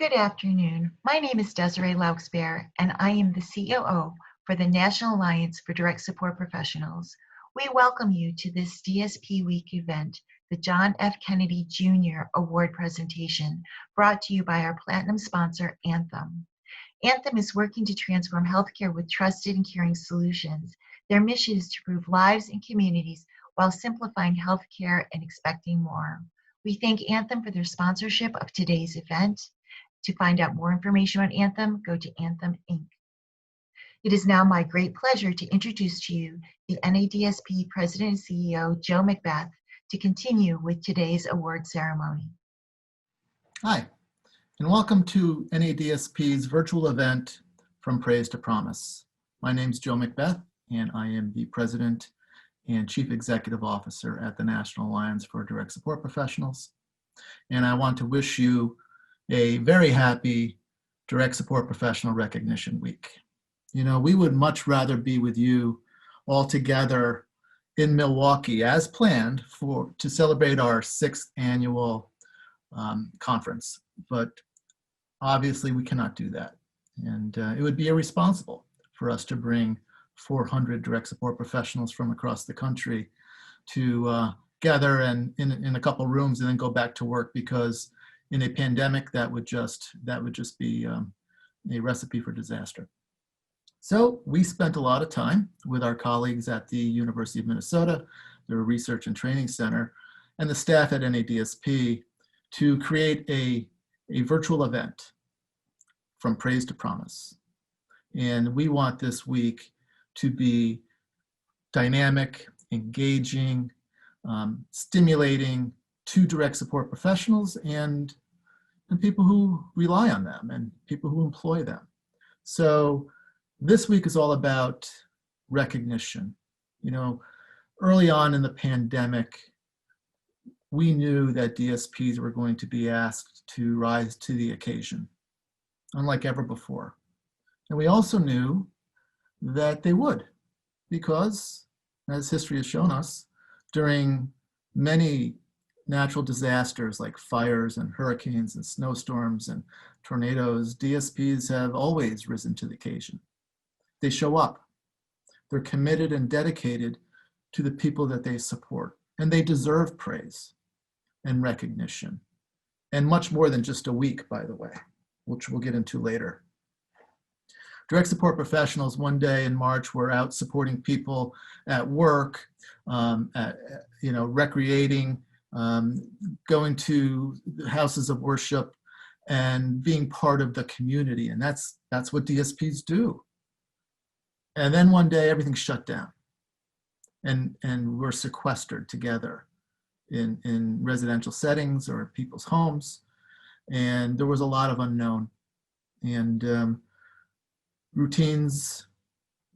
Good afternoon. My name is Desiree Lauxbear, and I am the COO for the National Alliance for Direct Support Professionals. We welcome you to this DSP Week event, the John F. Kennedy Jr. Award presentation, brought to you by our platinum sponsor, Anthem. Anthem is working to transform healthcare with trusted and caring solutions. Their mission is to improve lives and communities while simplifying healthcare and expecting more. We thank Anthem for their sponsorship of today's event. To find out more information on Anthem, go to Anthem Inc. It is now my great pleasure to introduce to you the NADSP President and CEO, Joe Macbeth, to continue with today's award ceremony. Hi, and welcome to NADSP's virtual event, From Praise to Promise. My name is Joe Macbeth, and I am the President and Chief Executive Officer at the National Alliance for Direct Support Professionals. And I want to wish you a very happy Direct Support Professional Recognition Week. You know, we would much rather be with you all together in Milwaukee as planned to celebrate our 6th annual conference, but obviously we cannot do that. And it would be irresponsible for us to bring 400 direct support professionals from across the country to gather and in a couple rooms and then go back to work, because in a pandemic, that would just be a recipe for disaster. So we spent a lot of time with our colleagues at the University of Minnesota, their Research and Training Center, and the staff at NADSP to create a virtual event, From Praise to Promise. And we want this week to be dynamic, engaging, stimulating to direct support professionals and people who rely on them and people who employ them. So this week is all about recognition. You know, early on in the pandemic, we knew that DSPs were going to be asked to rise to the occasion, unlike ever before. And we also knew that they would, because, as history has shown us, during many natural disasters like fires and hurricanes and snowstorms and tornadoes, DSPs have always risen to the occasion. They show up. They're committed and dedicated to the people that they support, and they deserve praise and recognition, and much more than just a week, by the way, which we'll get into later. Direct support professionals one day in March were out supporting people at work, recreating, going to houses of worship and being part of the community. And that's what DSPs do. And then one day everything shut down and we're sequestered together in residential settings or people's homes. And there was a lot of unknown, and routines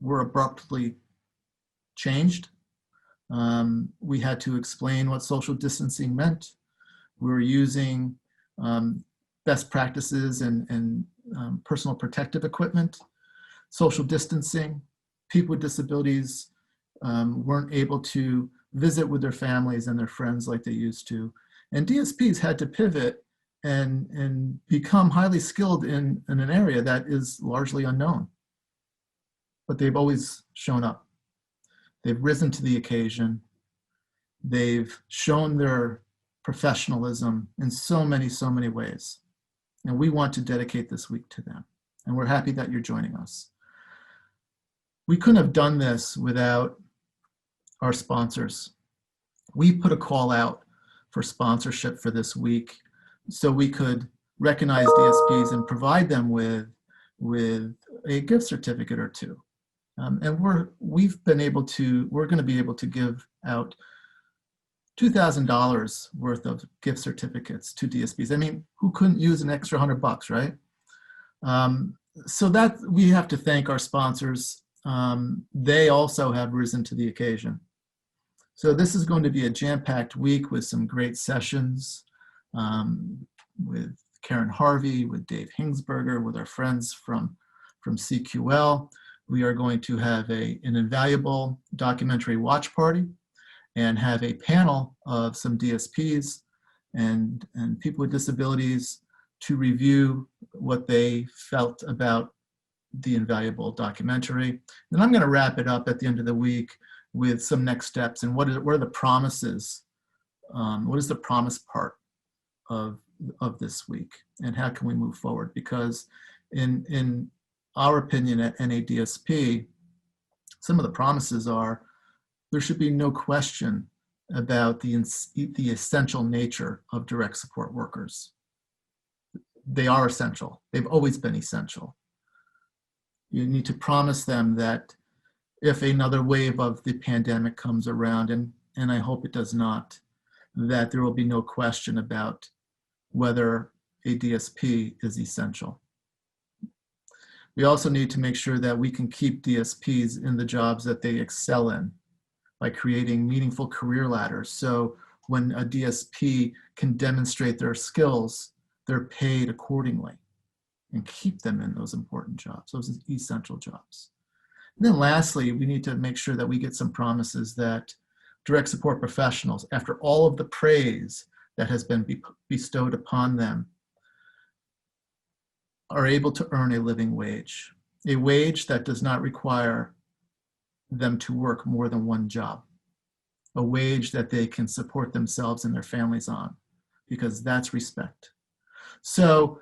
were abruptly changed. We had to explain what social distancing meant. We were using best practices and personal protective equipment, social distancing. People with disabilities weren't able to visit with their families and their friends like they used to. And DSPs had to pivot and become highly skilled in an area that is largely unknown. But they've always shown up. They've risen to the occasion. They've shown their professionalism in so many ways. And we want to dedicate this week to them. And we're happy that you're joining us. We couldn't have done this without our sponsors. We put a call out for sponsorship for this week so we could recognize DSPs and provide them with a gift certificate or two. And we're going to be able to give out $2,000 worth of gift certificates to DSPs. I mean, who couldn't use an extra $100, right? So that we have to thank our sponsors. They also have risen to the occasion. So this is going to be a jam-packed week with some great sessions with Karen Harvey, with Dave Hingsberger, with our friends from CQL. We are going to have an invaluable documentary watch party and have a panel of some DSPs and people with disabilities to review what they felt about the invaluable documentary. And I'm going to wrap it up at the end of the week with some next steps and what are the promises. What is the promise part of this week, and how can we move forward? Because in our opinion at NADSP, some of the promises are there should be no question about the essential nature of direct support workers. They are essential. They've always been essential. You need to promise them that if another wave of the pandemic comes around, and I hope it does not, that there will be no question about whether a DSP is essential. We also need to make sure that we can keep DSPs in the jobs that they excel in by creating meaningful career ladders. So when a DSP can demonstrate their skills, they're paid accordingly, and keep them in those important jobs, those essential jobs. And then lastly, we need to make sure that we get some promises that direct support professionals, after all of the praise that has been bestowed upon them, are able to earn a living wage, a wage that does not require them to work more than one job, a wage that they can support themselves and their families on, because that's respect. So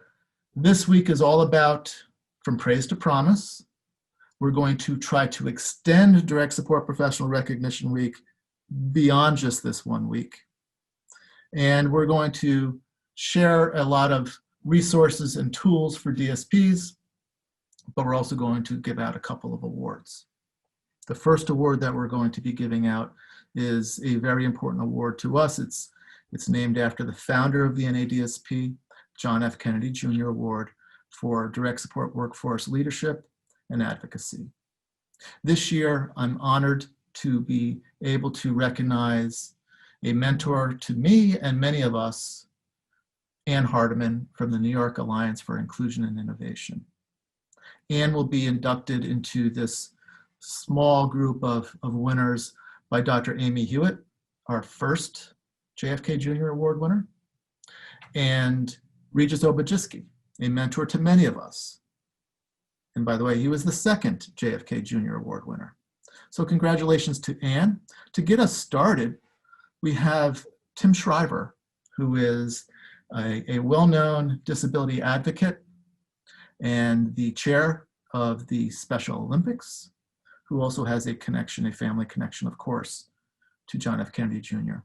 this week is all about From Praise to Promise. We're going to try to extend Direct Support Professional Recognition Week beyond just this 1 week. And we're going to share a lot of resources and tools for DSPs, but we're also going to give out a couple of awards. The first award that we're going to be giving out is a very important award to us. It's named after the founder of the NADSP, John F. Kennedy Jr. Award for Direct Support Workforce Leadership and Advocacy. This year, I'm honored to be able to recognize a mentor to me and many of us, Ann Hardiman from the New York Alliance for Inclusion and Innovation. Ann will be inducted into this small group of winners by Dr. Amy Hewitt, our first JFK Jr. Award winner, and Regis Obajiski, a mentor to many of us. And by the way, he was the second JFK Jr. Award winner. So congratulations to Ann. To get us started, we have Tim Shriver, who is a well-known disability advocate and the chair of the Special Olympics, who also has a connection, a family connection, of course, to John F. Kennedy Jr.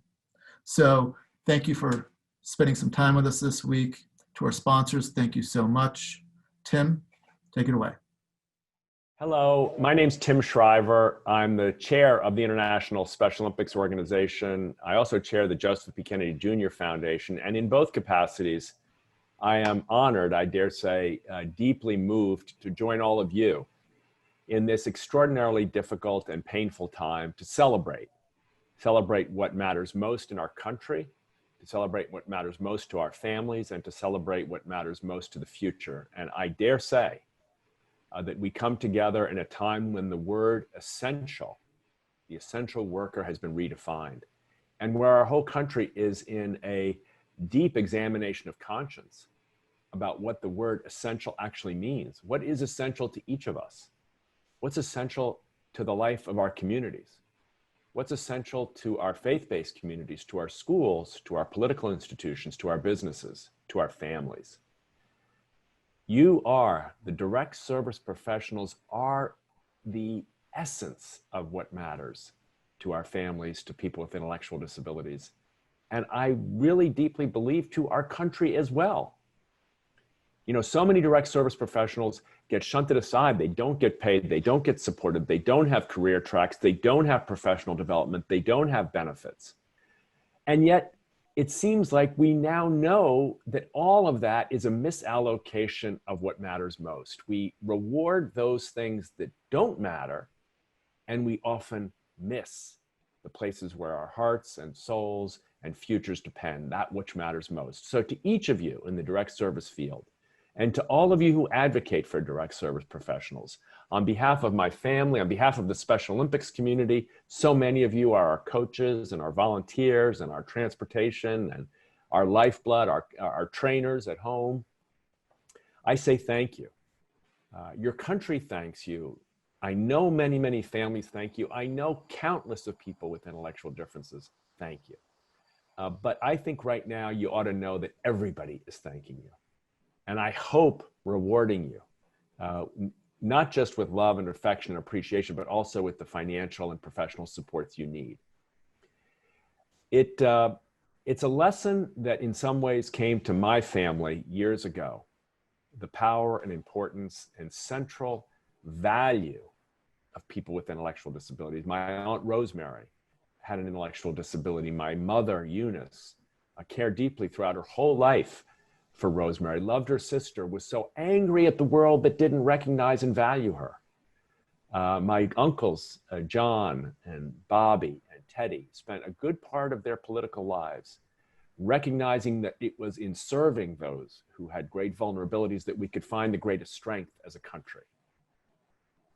So thank you for spending some time with us this week. To our sponsors, thank you so much. Tim, take it away. Hello, my name's Tim Shriver. I'm the chair of the International Special Olympics Organization. I also chair the Joseph P. Kennedy Jr. Foundation. And in both capacities, I am honored, I dare say, deeply moved to join all of you in this extraordinarily difficult and painful time to celebrate what matters most in our country, to celebrate what matters most to our families, and to celebrate what matters most to the future. And I dare say that we come together in a time when the word essential, the essential worker, has been redefined, and where our whole country is in a deep examination of conscience about what the word essential actually means. What is essential to each of us? What's essential to the life of our communities? What's essential to our faith-based communities, to our schools, to our political institutions, to our businesses, to our families? You are, the direct service professionals are the essence of what matters to our families, to people with intellectual disabilities. And I really deeply believe to our country as well. You know, so many direct service professionals get shunted aside. They don't get paid. They don't get supported. They don't have career tracks. They don't have professional development. They don't have benefits. And yet, it seems like we now know that all of that is a misallocation of what matters most. We reward those things that don't matter, and we often miss the places where our hearts and souls and futures depend, that which matters most. So to each of you in the direct service field, and to all of you who advocate for direct service professionals, on behalf of my family, on behalf of the Special Olympics community, so many of you are our coaches and our volunteers and our transportation and our lifeblood, our trainers at home. I say thank you. Your country thanks you. I know many, many families thank you. I know countless of people with intellectual differences thank you. But I think right now you ought to know that everybody is thanking you. And I hope rewarding you, not just with love and affection and appreciation, but also with the financial and professional supports you need. It's a lesson that in some ways came to my family years ago. The power and importance and central value of people with intellectual disabilities. My Aunt Rosemary had an intellectual disability. My mother, Eunice, cared deeply throughout her whole life for Rosemary, loved her sister, was so angry at the world that didn't recognize and value her. My uncles, John and Bobby and Teddy, spent a good part of their political lives recognizing that it was in serving those who had great vulnerabilities that we could find the greatest strength as a country.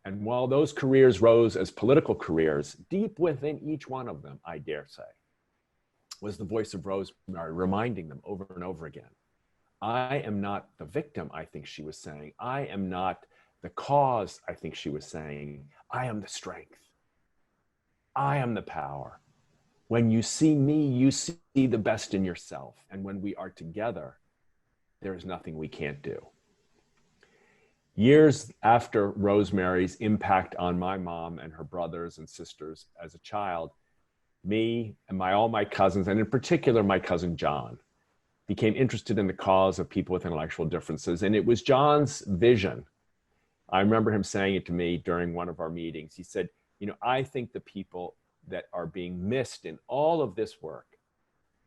And while those careers rose as political careers, deep within each one of them, I dare say, was the voice of Rosemary reminding them over and over again, I am not the victim, I think she was saying. I am not the cause, I think she was saying. I am the strength. I am the power. When you see me, you see the best in yourself. And when we are together, there is nothing we can't do. Years after Rosemary's impact on my mom and her brothers and sisters as a child, me and all my cousins, and in particular my cousin John, became interested in the cause of people with intellectual differences. And it was John's vision. I remember him saying it to me during one of our meetings. He said, you know, I think the people that are being missed in all of this work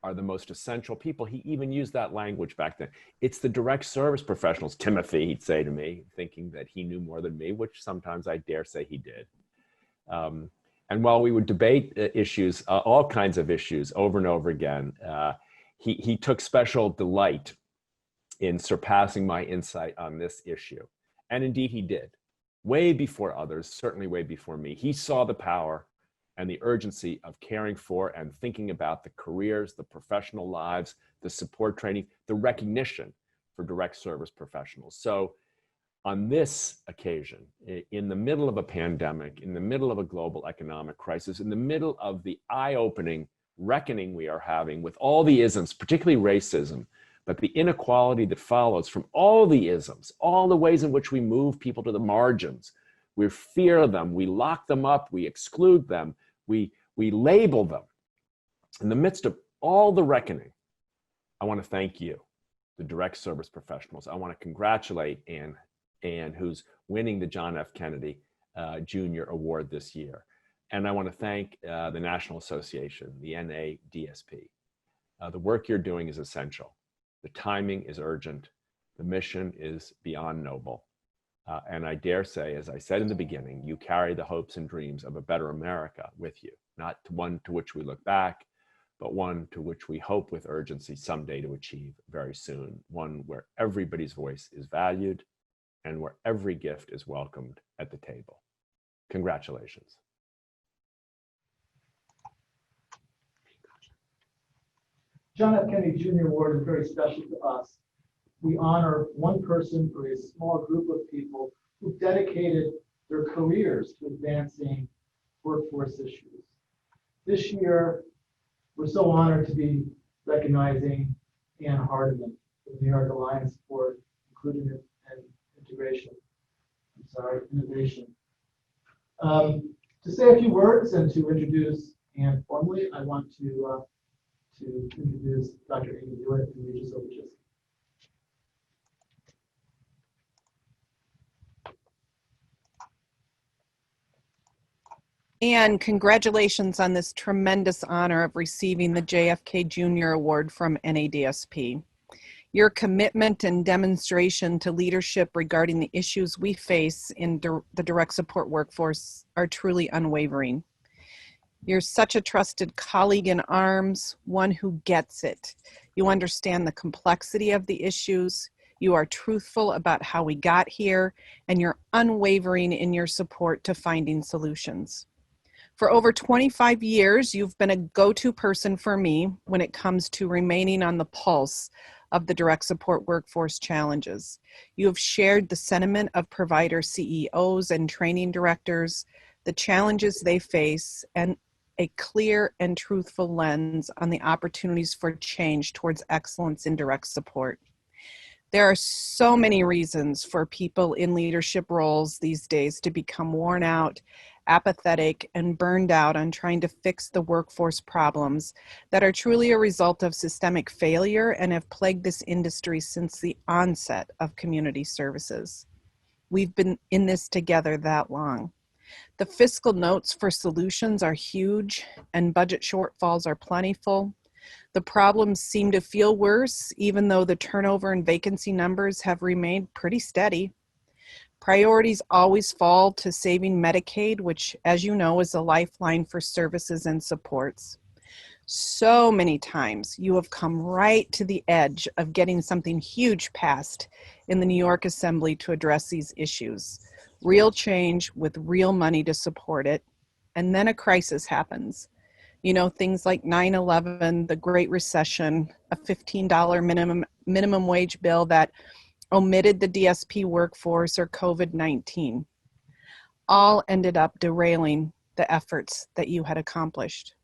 are the most essential people. He even used that language back then. It's the direct service professionals, Timothy, he'd say to me, thinking that he knew more than me, which sometimes I dare say he did. And while we would debate issues, all kinds of issues over and over again, he took special delight in surpassing my insight on this issue. And indeed he did, way before others, certainly way before me. He saw the power and the urgency of caring for and thinking about the careers, the professional lives, the support training, the recognition for direct service professionals. So on this occasion, in the middle of a pandemic, in the middle of a global economic crisis, in the middle of the eye-opening reckoning we are having with all the isms, particularly racism, but the inequality that follows from all the isms, all the ways in which we move people to the margins, we fear them, we lock them up, we exclude them, we label them. In the midst of all the reckoning, I want to thank you, the direct service professionals. I want to congratulate Ann, who's winning the John F. Kennedy Jr. Award this year. And I want to thank the National Association, the NADSP. The work you're doing is essential. The timing is urgent. The mission is beyond noble. And I dare say, as I said in the beginning, you carry the hopes and dreams of a better America with you, not one to which we look back, but one to which we hope with urgency someday to achieve very soon, one where everybody's voice is valued and where every gift is welcomed at the table. Congratulations. John F. Kennedy Jr. Award is very special to us. We honor one person or a small group of people who dedicated their careers to advancing workforce issues. This year, we're so honored to be recognizing Ann Hardiman, the New York Alliance for Inclusion and Innovation. To say a few words and to introduce Ann formally, I want to introduce Dr. Amy Dewitt and Regis Obuchiski. And congratulations on this tremendous honor of receiving the JFK Jr. Award from NADSP. Your commitment and demonstration to leadership regarding the issues we face in the direct support workforce are truly unwavering. You're such a trusted colleague in arms, one who gets it. You understand the complexity of the issues. You are truthful about how we got here, and you're unwavering in your support to finding solutions. For over 25 years, you've been a go-to person for me when it comes to remaining on the pulse of the direct support workforce challenges. You have shared the sentiment of provider CEOs and training directors, the challenges they face, and a clear and truthful lens on the opportunities for change towards excellence in direct support. There are so many reasons for people in leadership roles these days to become worn out, apathetic, and burned out on trying to fix the workforce problems that are truly a result of systemic failure and have plagued this industry since the onset of community services. We've been in this together that long. The fiscal notes for solutions are huge and budget shortfalls are plentiful. The problems seem to feel worse, even though the turnover and vacancy numbers have remained pretty steady. Priorities always fall to saving Medicaid, which, as you know, is a lifeline for services and supports. So many times you have come right to the edge of getting something huge passed in the New York Assembly to address these issues. Real change with real money to support it, and then a crisis happens. You know, things like 9/11, the Great Recession, a $15 minimum wage bill that omitted the DSP workforce, or COVID-19. All ended up derailing the efforts that you had accomplished.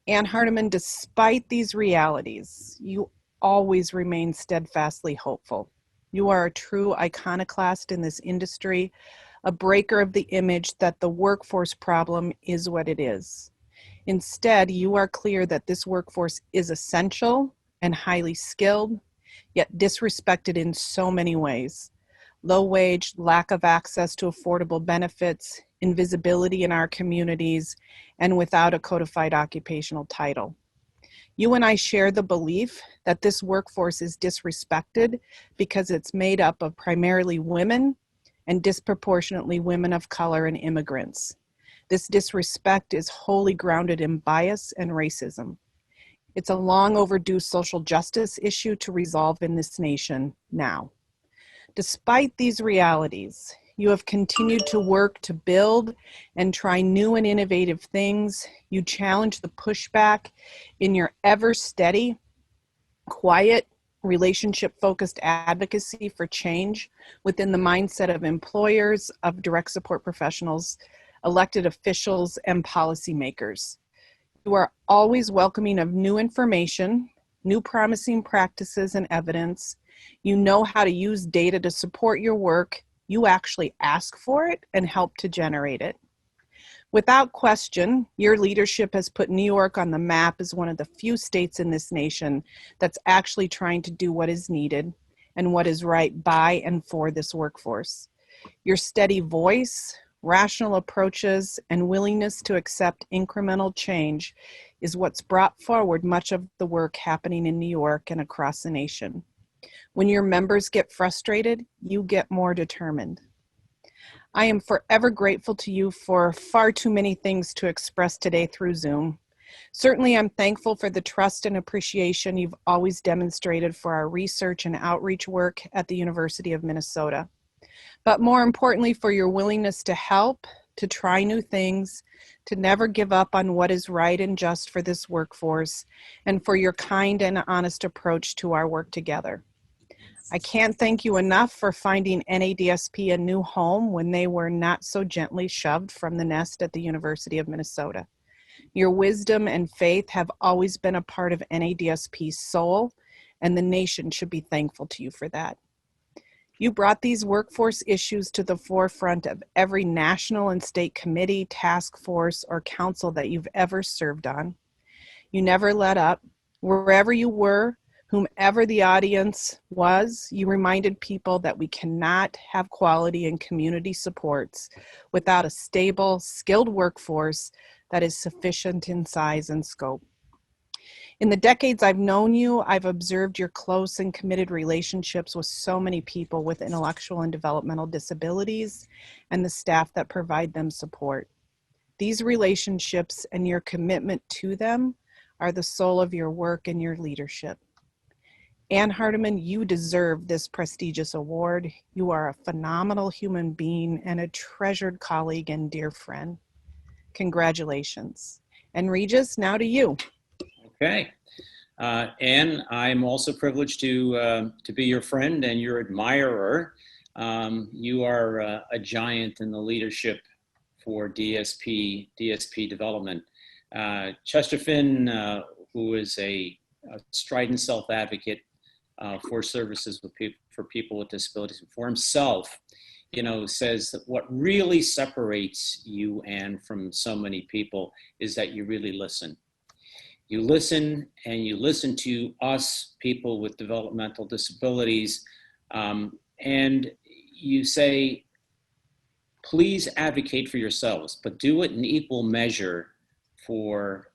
Ann Hardiman, despite these realities, you always remain steadfastly hopeful. You are a true iconoclast in this industry, a breaker of the image that the workforce problem is what it is. Instead, you are clear that this workforce is essential and highly skilled, yet disrespected in so many ways. Low wage, lack of access to affordable benefits, invisibility in our communities, and without a codified occupational title. You and I share the belief that this workforce is disrespected because it's made up of primarily women and disproportionately women of color and immigrants. This disrespect is wholly grounded in bias and racism. It's a long overdue social justice issue to resolve in this nation now. Despite these realities, you have continued to work to build and try new and innovative things. You challenge the pushback in your ever steady, quiet, relationship-focused advocacy for change within the mindset of employers, of direct support professionals, elected officials, and policymakers. You are always welcoming of new information, new promising practices and evidence. You know how to use data to support your work. You actually ask for it and help to generate it. Without question, your leadership has put New York on the map as one of the few states in this nation that's actually trying to do what is needed and what is right by and for this workforce. Your steady voice, rational approaches, and willingness to accept incremental change is what's brought forward much of the work happening in New York and across the nation. When your members get frustrated, you get more determined. I am forever grateful to you for far too many things to express today through Zoom. Certainly, I'm thankful for the trust and appreciation you've always demonstrated for our research and outreach work at the University of Minnesota. But more importantly, for your willingness to help, to try new things, to never give up on what is right and just for this workforce, and for your kind and honest approach to our work together. I can't thank you enough for finding NADSP a new home when they were not so gently shoved from the nest at the University of Minnesota. Your wisdom and faith have always been a part of NADSP's soul, and the nation should be thankful to you for that. You brought these workforce issues to the forefront of every national and state committee, task force, or council that you've ever served on. You never let up. Wherever you were, whomever the audience was, you reminded people that we cannot have quality and community supports without a stable, skilled workforce that is sufficient in size and scope. In the decades I've known you, I've observed your close and committed relationships with so many people with intellectual and developmental disabilities and the staff that provide them support. These relationships and your commitment to them are the soul of your work and your leadership. Ann Hardiman, you deserve this prestigious award. You are a phenomenal human being and a treasured colleague and dear friend. Congratulations. And Regis, now to you. Okay. Ann, I'm also privileged to be your friend and your admirer. You are a giant in the leadership for DSP development. Chester Finn, who is a strident self-advocate for services for people with disabilities, and for himself, says that what really separates you, Ann, from so many people is that you really listen. You listen, and you listen to us, people with developmental disabilities, and you say, please advocate for yourselves, but do it in equal measure for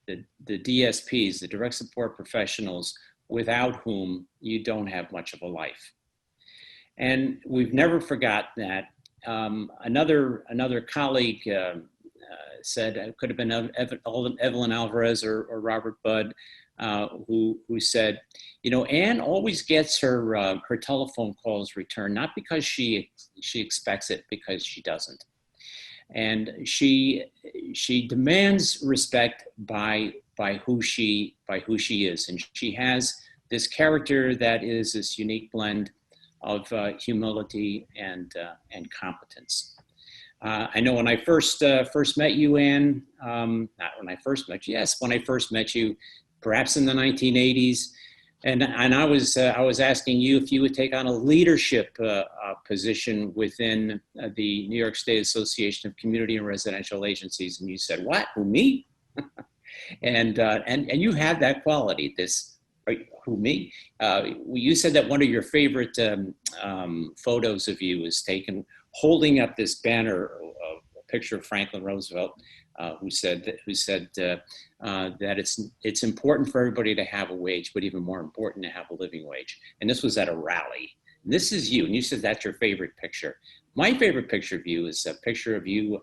the DSPs, the direct support professionals, without whom you don't have much of a life. And we've never forgot that. Another colleague said, it could have been Evelyn Alvarez or Robert Budd, who said, Ann always gets her telephone calls returned, not because she expects it, because she doesn't. And she demands respect by who she is, and she has this character that is this unique blend of humility and competence. I know when I first met you, Ann, not when I first met you, yes, when I first met you, perhaps in the 1980s, and I was asking you if you would take on a leadership position within the New York State Association of Community and Residential Agencies, and you said, "What? Who, me?" and you had that quality. Who, me? You said that one of your favorite photos of you was taken holding up this banner, a picture of Franklin Roosevelt, who said that it's important for everybody to have a wage, but even more important to have a living wage. And this was at a rally. And this is you, and you said that's your favorite picture. My favorite picture of you is a picture of you,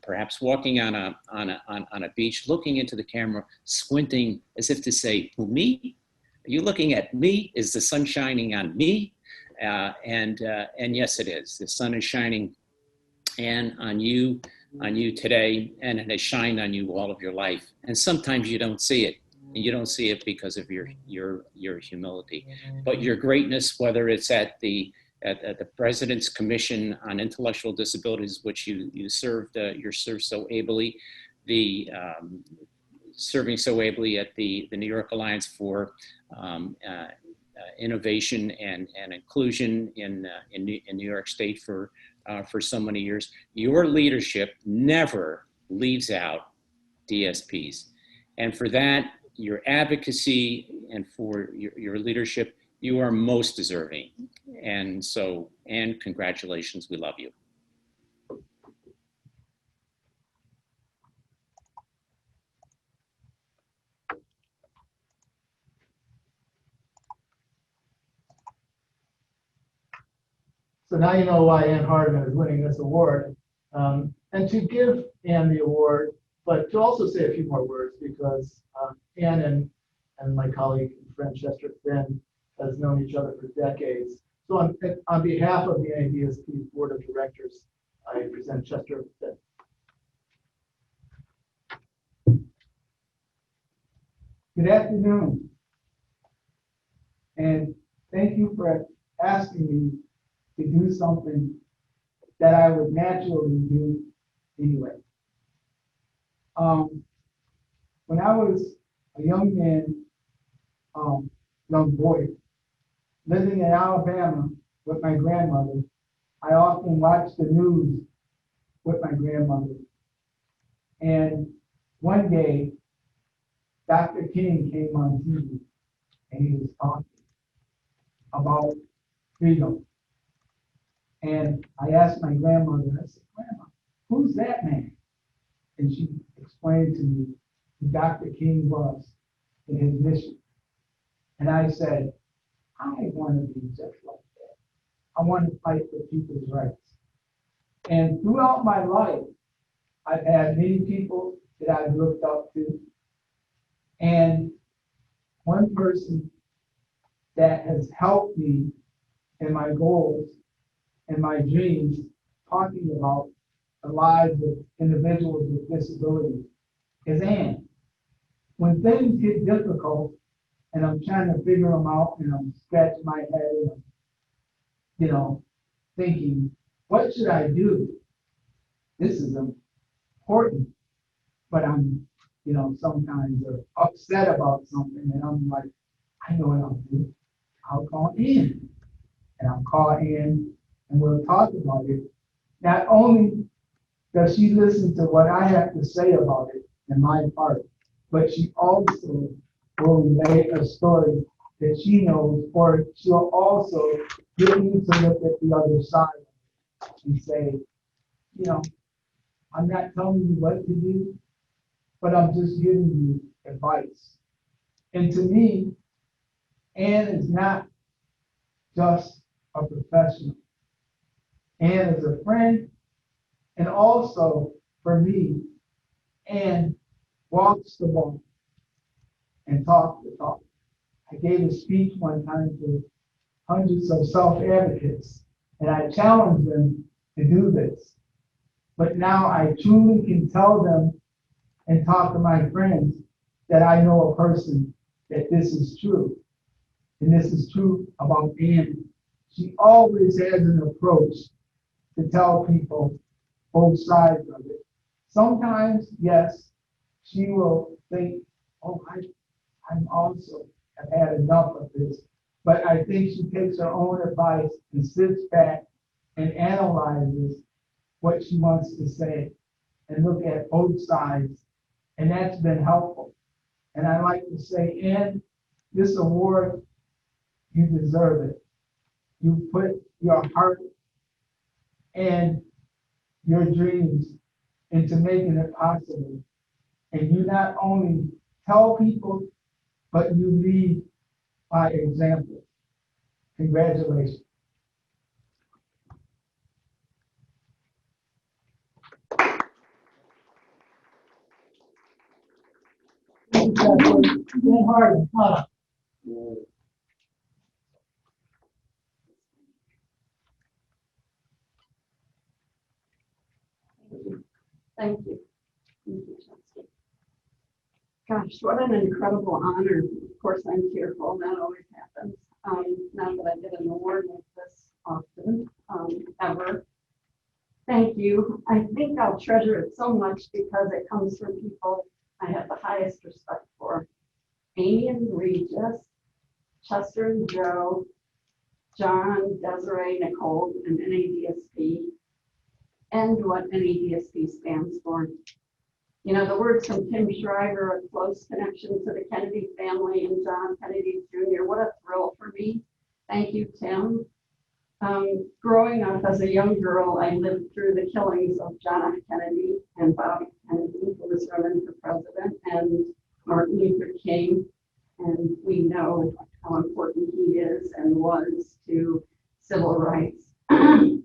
perhaps walking on a beach, looking into the camera, squinting as if to say, "Who, me? Are you looking at me? Is the sun shining on me?" And yes, it is. The sun is shining, and on you today, and it has shined on you all of your life. And sometimes you don't see it, and you don't see it because of your humility, but your greatness, whether it's at the President's Commission on Intellectual Disabilities, which you served so ably, serving so ably at the New York Alliance for Innovation and Inclusion in New York State for so many years. Your leadership never leaves out DSPs, and for that, your advocacy and for your leadership, you are most deserving. And so, Ann, congratulations. We love you. So now you know why Ann Hardiman is winning this award. And to give Ann the award, but to also say a few more words, because Ann and my colleague and friend Chester Finn has known each other for decades. So on behalf of the NADSP Board of Directors, I present Chester Finn. Good afternoon, and thank you for asking me to do something that I would naturally do anyway. When I was a young man, young boy, living in Alabama with my grandmother, I often watched the news with my grandmother. And one day, Dr. King came on TV and he was talking about freedom. And I asked my grandmother, I said, "Grandma, who's that man?" And she explained to me who Dr. King was in his mission. And I said, I want to be just like that. I want to fight for people's rights. And throughout my life, I've had many people that I've looked up to. And one person that has helped me in my goals and my dreams, talking about the lives of individuals with disabilities, is Ann. when things get difficult and I'm trying to figure them out and I'm scratching my head and I'm, thinking, what should I do? This is important, but I'm, sometimes upset about something and I'm like, I know what I'll do. I'll call Ann. And I'll call Ann and we'll talk about it. Not only does she listen to what I have to say about it in my part, but she also will relate a story that she knows, or she'll also get me to look at the other side and say, I'm not telling you what to do, but I'm just giving you advice. And to me, Ann is not just a professional. Ann is a friend, and also for me, Ann walks the walk and talks the talk. I gave a speech one time to hundreds of self-advocates, and I challenged them to do this. But now I truly can tell them and talk to my friends that I know a person that this is true. And this is true about Ann. She always has an approach to tell people both sides of it. Sometimes, yes, she will think, oh, I'm also have had enough of this. But I think she takes her own advice and sits back and analyzes what she wants to say and look at both sides. And that's been helpful. And I like to say, Ann, this award, you deserve it. You put your heart and your dreams into making it possible. And you not only tell people, but you lead by example. Congratulations. Ann Hardiman, huh? Thank you. Thank you, Chelsea. Gosh, what an incredible honor. Of course, I'm tearful. That always happens. Not that I get an award like this often, ever. Thank you. I think I'll treasure it so much because it comes from people I have the highest respect for. Amy and Regis, Chester and Joe, John, Desiree, Nicole, and NADSP, and what NADSP stands for. The words from Tim Shriver, a close connection to the Kennedy family and John Kennedy Jr. What a thrill for me. Thank you, Tim. Growing up as a young girl, I lived through the killings of John F. Kennedy and Bobby Kennedy, who was running for president, and Martin Luther King. And we know how important he is and was to civil rights.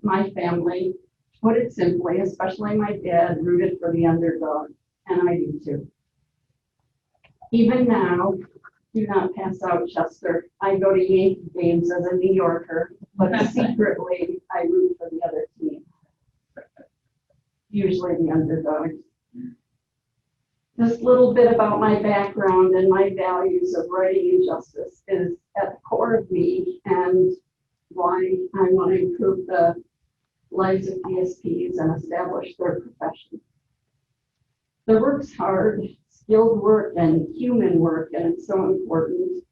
My family, to put it simply, especially my dad, rooted for the underdog, and I do too. Even now, do not pass out, Chester. I go to Yankee games as a New Yorker, but secretly I root for the other team. Usually the underdog. This little bit about my background and my values of righting injustice is at the core of me and why I want to improve the lives of DSPs and establish their profession. The work's hard, skilled work and human work, and it's so important.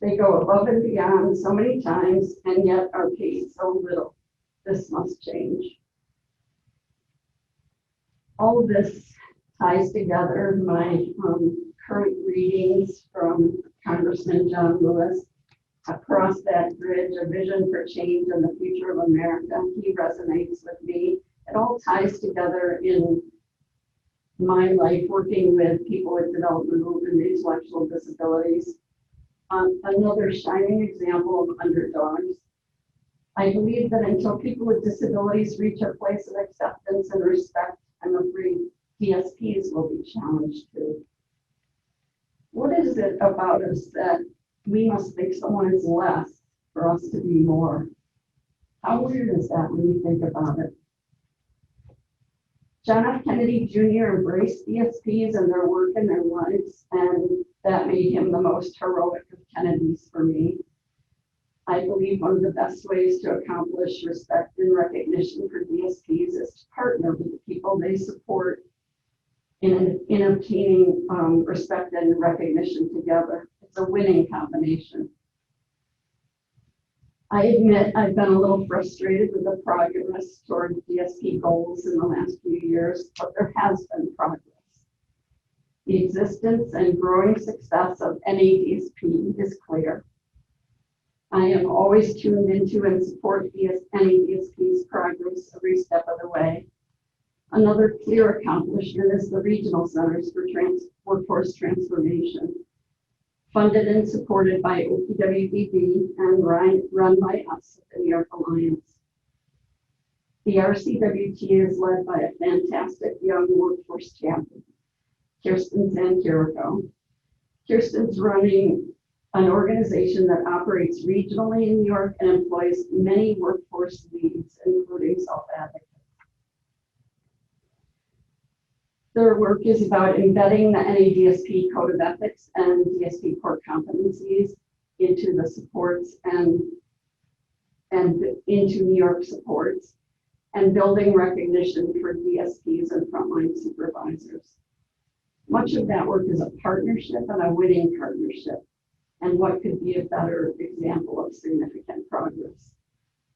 They go above and beyond so many times and yet are paid so little. This must change. All of this ties together my current readings from Congressman John Lewis, Across That Bridge, A Vision for Change and the Future of America. He resonates with me. It all ties together in my life working with people with developmental and intellectual disabilities. Another shining example of underdogs. I believe that until people with disabilities reach a place of acceptance and respect, I'm afraid DSPs will be challenged too. What is it about us that we must think someone is less for us to be more? How weird is that when you think about it? John F. Kennedy Jr. embraced DSPs and their work in their lives, and that made him the most heroic of Kennedys for me. I believe one of the best ways to accomplish respect and recognition for DSPs is to partner with the people they support in obtaining respect and recognition together. It's a winning combination. I admit I've been a little frustrated with the progress toward DSP goals in the last few years, but there has been progress. The existence and growing success of NADSP is clear. I am always tuned into and support NADSP's progress every step of the way. Another clear accomplishment is the regional centers for workforce transformation, funded and supported by OPWDB and run by us at the New York Alliance. The RCWT is led by a fantastic young workforce champion, Kirsten Sanchirico. Kirsten's running an organization that operates regionally in New York and employs many workforce leads, including self-advocates. Their work is about embedding the NADSP Code of Ethics and DSP core competencies into the supports and into New York supports, and building recognition for DSPs and frontline supervisors. Much of that work is a partnership and a winning partnership, and what could be a better example of significant progress.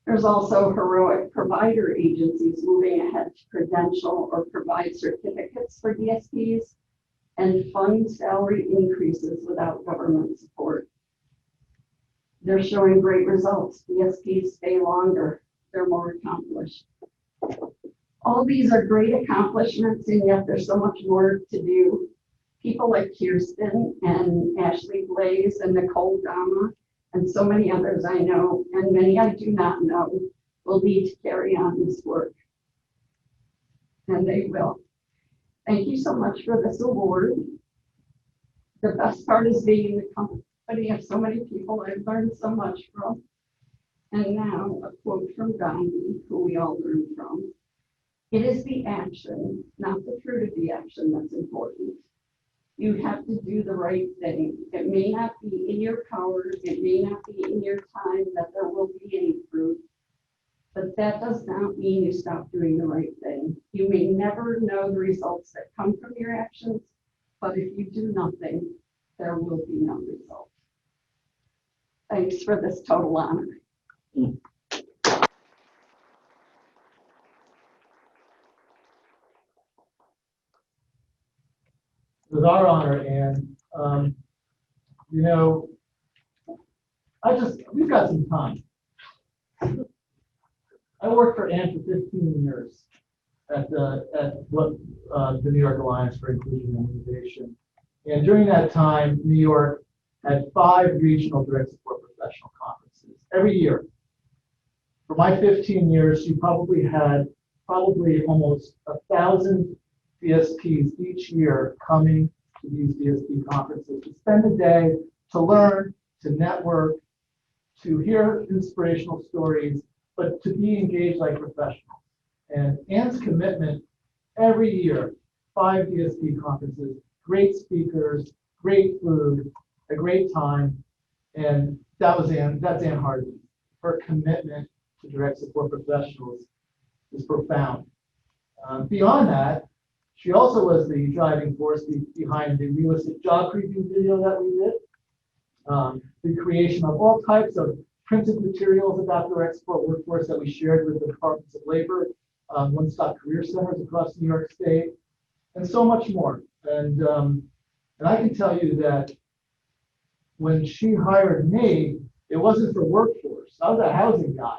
There's also heroic provider agencies moving ahead to credential or provide certificates for DSPs and fund salary increases without government support. They're showing great results. DSPs stay longer, they're more accomplished. All these are great accomplishments, and yet there's so much more to do. People like Kirsten and Ashley Blaze and Nicole Dama and so many others I know, and many I do not know, will need to carry on this work. And they will. Thank you so much for this award. The best part is being in the company of so many people I've learned so much from. And now a quote from Gandhi, who we all learn from. It is the action, not the fruit of the action, that's important. You have to do the right thing. It may not be in your power, it may not be in your time that there will be any fruit, but that does not mean you stop doing the right thing. You may never know the results that come from your actions, but if you do nothing, there will be no result. Thanks for this total honor. It was our honor, Ann. You know, we've got some time. I worked for Ann for 15 years at the New York Alliance for Inclusion and Innovation. And during that time, New York had 5 regional direct support professional conferences every year. For my 15 years, she probably had almost 1,000 DSPs each year coming to these DSP conferences to spend a day, to learn, to network, to hear inspirational stories, but to be engaged like professionals. And Ann's commitment every year, 5 DSP conferences, great speakers, great food, a great time, and that's Ann Hardiman. Her commitment to direct support professionals is profound. Beyond that, she also was the driving force behind the realistic job preview video that we did, the creation of all types of printed materials about direct support workforce that we shared with the Departments of Labor, one-stop career centers across New York State, and so much more. And I can tell you that when she hired me, it wasn't for workforce. I was a housing guy.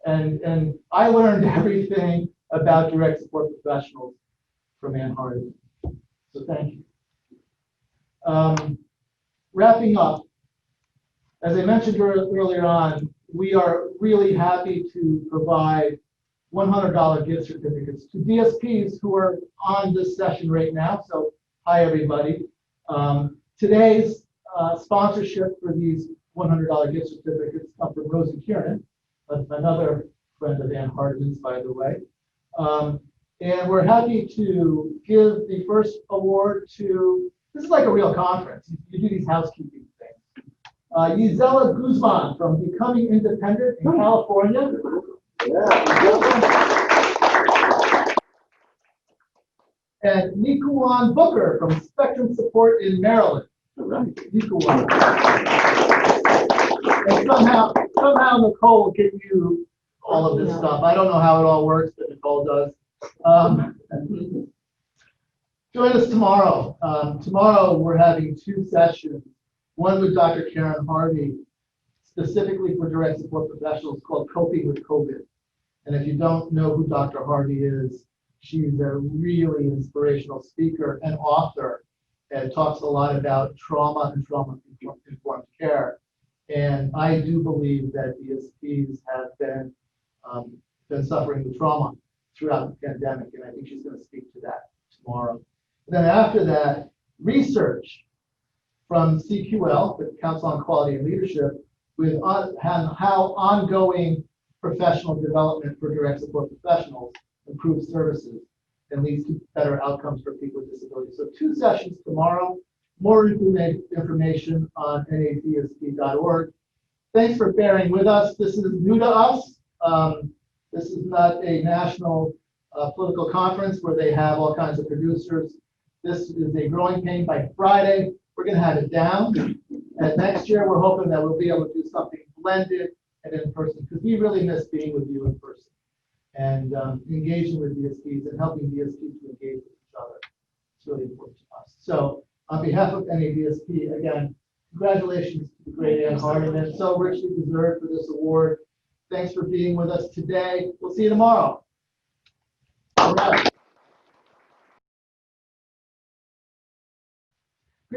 And I learned everything about direct support professionals from Ann Hardiman. So thank you. Wrapping up, as I mentioned earlier on, we are really happy to provide $100 gift certificates to DSPs who are on this session right now. So hi, everybody. Today's sponsorship for these $100 gift certificates come from Rosie Kieran, another friend of Ann Hardiman's, by the way. And we're happy to give the first award to, this is like a real conference. You do these housekeeping things. Gisela Guzman from Becoming Independent in California. And Nikuwan Booker from Spectrum Support in Maryland. Nikuwan. And somehow Nicole will give you all of this stuff. I don't know how it all works, but Nicole does. Join us tomorrow. Tomorrow we're having 2 sessions. One with Dr. Karen Harvey, specifically for direct support professionals, called Coping with COVID. And if you don't know who Dr. Harvey is, she's a really inspirational speaker and author and talks a lot about trauma and trauma-informed care. And I do believe that DSPs have been suffering the trauma throughout the pandemic, and I think she's going to speak to that tomorrow. And then after that, research from CQL, the Council on Quality and Leadership, with how ongoing professional development for direct support professionals improves services and leads to better outcomes for people with disabilities. So 2 sessions tomorrow. More information on nadsp.org. Thanks for bearing with us. This is new to us. This is not a national political conference where they have all kinds of producers. This is a growing pain. By Friday, we're going to have it down. And next year, we're hoping that we'll be able to do something blended and in person, because we really miss being with you in person and engaging with DSPs and helping DSPs to engage with each other. It's really important to us. So on behalf of NADSP, again, congratulations to the great Ann Hardiman. So richly deserved for this award. Thanks for being with us today. We'll see you tomorrow. All right.